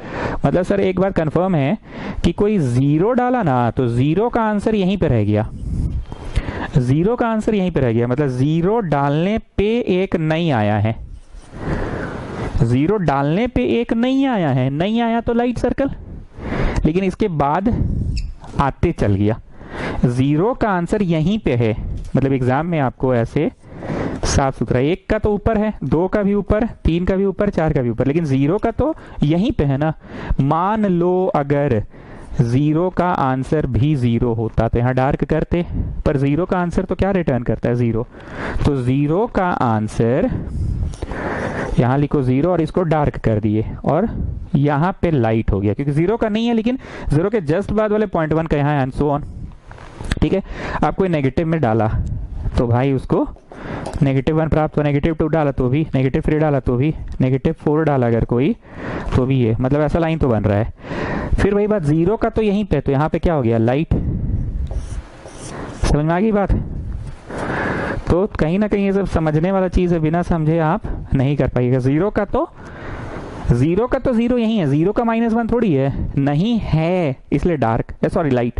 मतलब सर एक बात कंफर्म है कि कोई 0 डाला ना तो 0 का आंसर यहीं पे रह गया, 0 का आंसर यहीं पे रह गया। मतलब 0 डालने पे 1 नहीं आया है, 0 डालने पे 1 नहीं आया है, नहीं आया तो लाइट सर्कल, लेकिन इसके बाद आते चल गया। 0 का आंसर यहीं पे है, मतलब एग्जाम में आपको ऐसे साफ सुथरा, 1 का तो ऊपर है, 2 का भी ऊपर, 3 का भी ऊपर, 4 का भी ऊपर, लेकिन 0 का तो यहीं पे है ना। मान लो अगर 0 का आंसर भी 0 होता तो यहाँ डार्क करते, पर 0 का आंसर तो क्या रिटर्न करता है, 0। तो 0 का आंसर यहाँ लिखो 0 और इसको डार्क कर दिए, और यहाँ पे लाइट हो गया क्योंकि 0 का नहीं है, लेकिन 0 के जस्ट बाद वाले 0.1 का यहाँ है, एंड सो ऑन, ठीक है। आप कोई नेगेटिव में डाला तो भाई उसको -1 प्राप्त हो, -2 डाला तो भी, -3 डाला तो भी, -4 डाला अगर कोई तो भी है, मतलब ऐसा लाइन तो बन रहा है। फिर वही बात, 0 का तो यहीं पे, तो यहाँ पे क्या हो गया, लाइट। समझ में आ गई बात। तो कहीं ना कहीं ये सब समझने वाला चीज़ है, बिना समझे आप नहीं कर पाइएगा। 0 का तो जीरो का तो जीरो यही है, जीरो का -1 थोड़ी है, नहीं है इसलिए डार्क, सॉरी लाइट,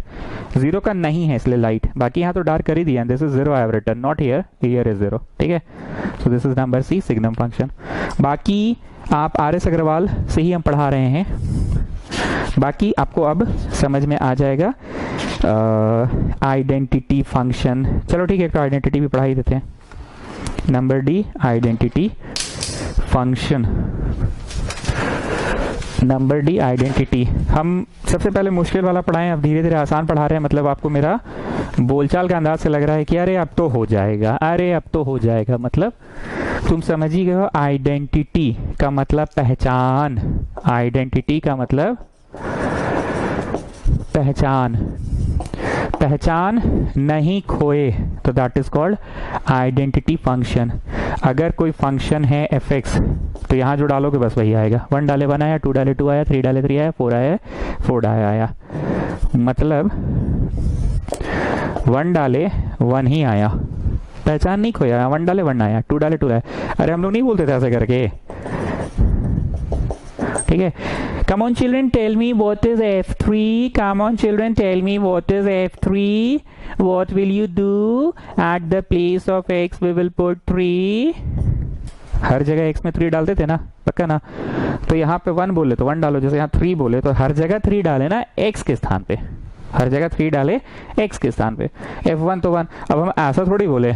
जीरो का नहीं है इसलिए लाइट, बाकी यहाँ तो डार्क कर ही दिया। This is zero, I have written not here, here is zero, ठीक है। So this is number C, signum function. बाकी आप आर एस अग्रवाल से ही हम पढ़ा रहे हैं, बाकी आपको अब समझ में आ जाएगा आइडेंटिटी फंक्शन। चलो ठीक है, तो आइडेंटिटी भी पढ़ा ही देते हैं। Number D, identity function. Number D, identity. हम सबसे पहले मुश्किल वाला पढ़ाएं, अब धीरे धीरे आसान पढ़ा रहे हैं। मतलब आपको मेरा बोलचाल का अंदाज से लग रहा है कि अरे अब तो हो जाएगा, अरे अब तो हो जाएगा, मतलब तुम समझ ही गए हो। आइडेंटिटी का मतलब पहचान, आइडेंटिटी का मतलब पहचान, पहचान नहीं खोए, तो that is called identity function. अगर कोई फंक्शन है एफ एक्स, तो यहाँ जो डालोगे बस वही आएगा। 1 डाले 1 आया, 2 डाले 2 आया, 3 डाले 3 आया, 4 आया 4 आया, मतलब 1 डाले 1 ही आया, पहचान नहीं खोया। 1 डाले 1 आया, 2 डाले 2 आया। अरे हम लोग नहीं बोलते थे ऐसे करके, ठीक है। Come on children, tell me what is F3. Come on children, tell me what is F3. What will you do? At the place of x we will put 3. हर जगह x में 3 डालते थे ना, पक्का ना। तो यहाँ पे 1 बोले तो 1 डालो, जैसे यहाँ 3 बोले तो हर जगह 3 डाले ना x के स्थान पे, हर जगह 3 डाले x के स्थान पे। F1 तो 1। अब हम ऐसा थोड़ी बोले,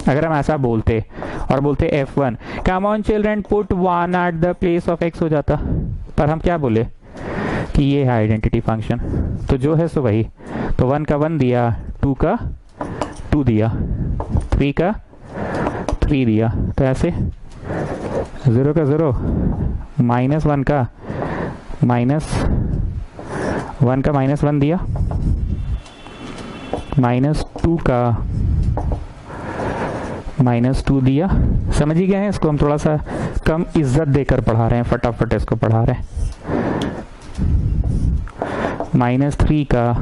अगर हम ऐसा बोलते और बोलते F1, come on children put 1 eight the place of x हो जाता, पर हम क्या बोले कि ये है आइडेंटिटी फंक्शन, तो जो है सो वही। तो 1 का 1 दिया, 2 का 2 दिया, 3 का 3 दिया, तो ऐसे 0 का 0, -1 का -1 का -1 दिया, -2 का -2 दिया। समझ ही गए हैं, इसको हम थोड़ा सा कम इज्जत देकर पढ़ा रहे हैं, फटाफट इसको पढ़ा रहे हैं। -3 का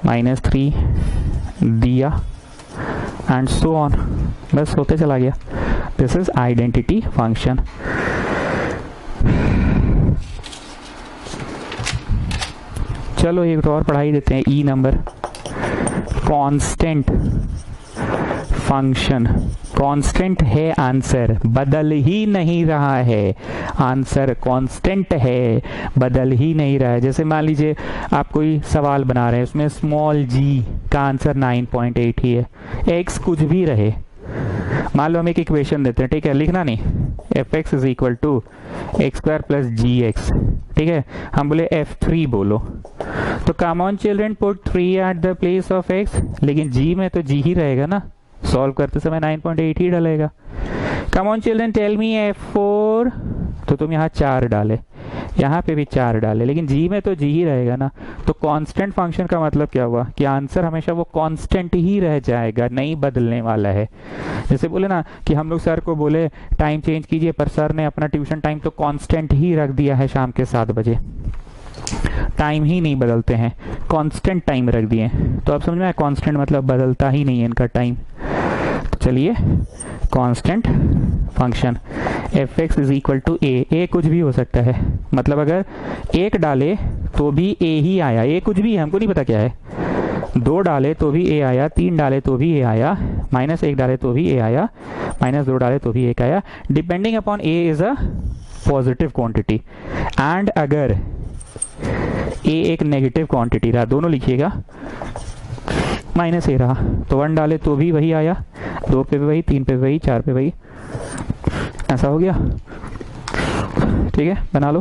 -3 दिया, एंड सो ऑन, बस होते चला गया। This is identity function. चलो एक और पढ़ाई देते हैं, ई नंबर, कांस्टेंट फंक्शन। कांस्टेंट है आंसर, बदल ही नहीं रहा है, आंसर कांस्टेंट है, बदल ही नहीं रहा है। जैसे मान लीजिए आप कोई सवाल बना रहे हैं, उसमें स्मॉल जी का आंसर 9.8 ही है, एक्स कुछ भी रहे। मान लो हम एक इक्वेशन देते हैं, ठीक है, लिखना नहीं, F X is equal to X square plus G X, ठीक है। हम बोले F3 बोलो, तो come on children put 3 at the place of x, लेकिन g में तो g ही रहेगा ना, सॉल्व करते समय 9.8 ही डालेगा। Come on children tell me F4, तो तुम यहाँ 4 डाले, यहाँ पे भी 4 डाले, लेकिन g में तो g ही रहेगा ना। तो कांस्टेंट फंक्शन का मतलब क्या हुआ कि आंसर हमेशा वो कांस्टेंट ही रह जाएगा, नहीं बदलने वाला है। जैसे बोले ना कि हम लोग सर को बोले टाइम चेंज कीजिए, पर सर ने अपना ट्यूशन टाइम तो कांस्टेंट ही रख दिया है, शाम के 7 बजे, टाइम ही नहीं बदलते हैं, कांस्टेंट टाइम रख दिए। तो अब समझ में आया, कांस्टेंट मतलब बदलता ही नहीं है इनका टाइम। तो चलिए, constant function F X is equal to A कुछ भी हो सकता है, मतलब अगर 1 डाले तो भी a ही आया, a कुछ भी है, हमको नहीं पता क्या है। 2 डाले तो भी a आया, 3 डाले तो भी a आया, -1 डाले तो भी a आया, -2 डाले तो भी 1 आया, depending upon a is a positive quantity. And अगर a एक नेगेटिव क्वांटिटी रहा, दोनों लिखिएगा, -a रहा, तो 1 डाले तो भी वही आया, 2 पे भी वही, 3 पे भी वही, 4 पे वही, ऐसा हो गया, ठीक है, बना लो।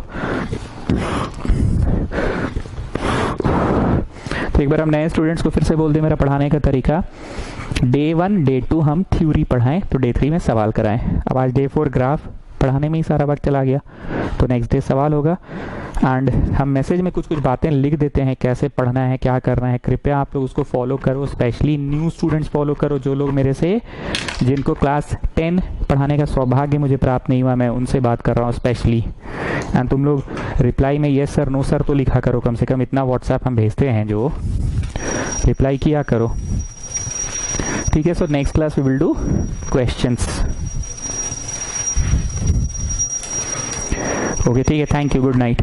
तो एक बार हम नए स्टूडेंट्स को फिर से बोल दें मेरा पढ़ाने का तरीका। डे 1 डे 2 हम थ्योरी पढ़ाएं, तो डे 3 में सवाल कराएं। अब आज डे 4 ग्राफ पढ़ाने में ही सारा वक्त चला गया, तो नेक्स्ट डे सवाल होगा। एंड हम मैसेज में कुछ कुछ बातें लिख देते हैं, कैसे पढ़ना है, क्या करना है। कृपया आप लोग उसको फॉलो करो, स्पेशली न्यू स्टूडेंट्स फॉलो करो, जो लोग मेरे से, जिनको क्लास 10 पढ़ाने का सौभाग्य मुझे प्राप्त नहीं हुआ, मैं उनसे बात कर रहा हूँ स्पेशली। एंड तुम लोग रिप्लाई में येस सर नो सर तो लिखा करो, कम से कम इतना व्हाट्सएप हम भेजते हैं, जो रिप्लाई किया करो, ठीक है। So next class we will do questions. Okay ठीक है, थैंक यू, गुड नाइट।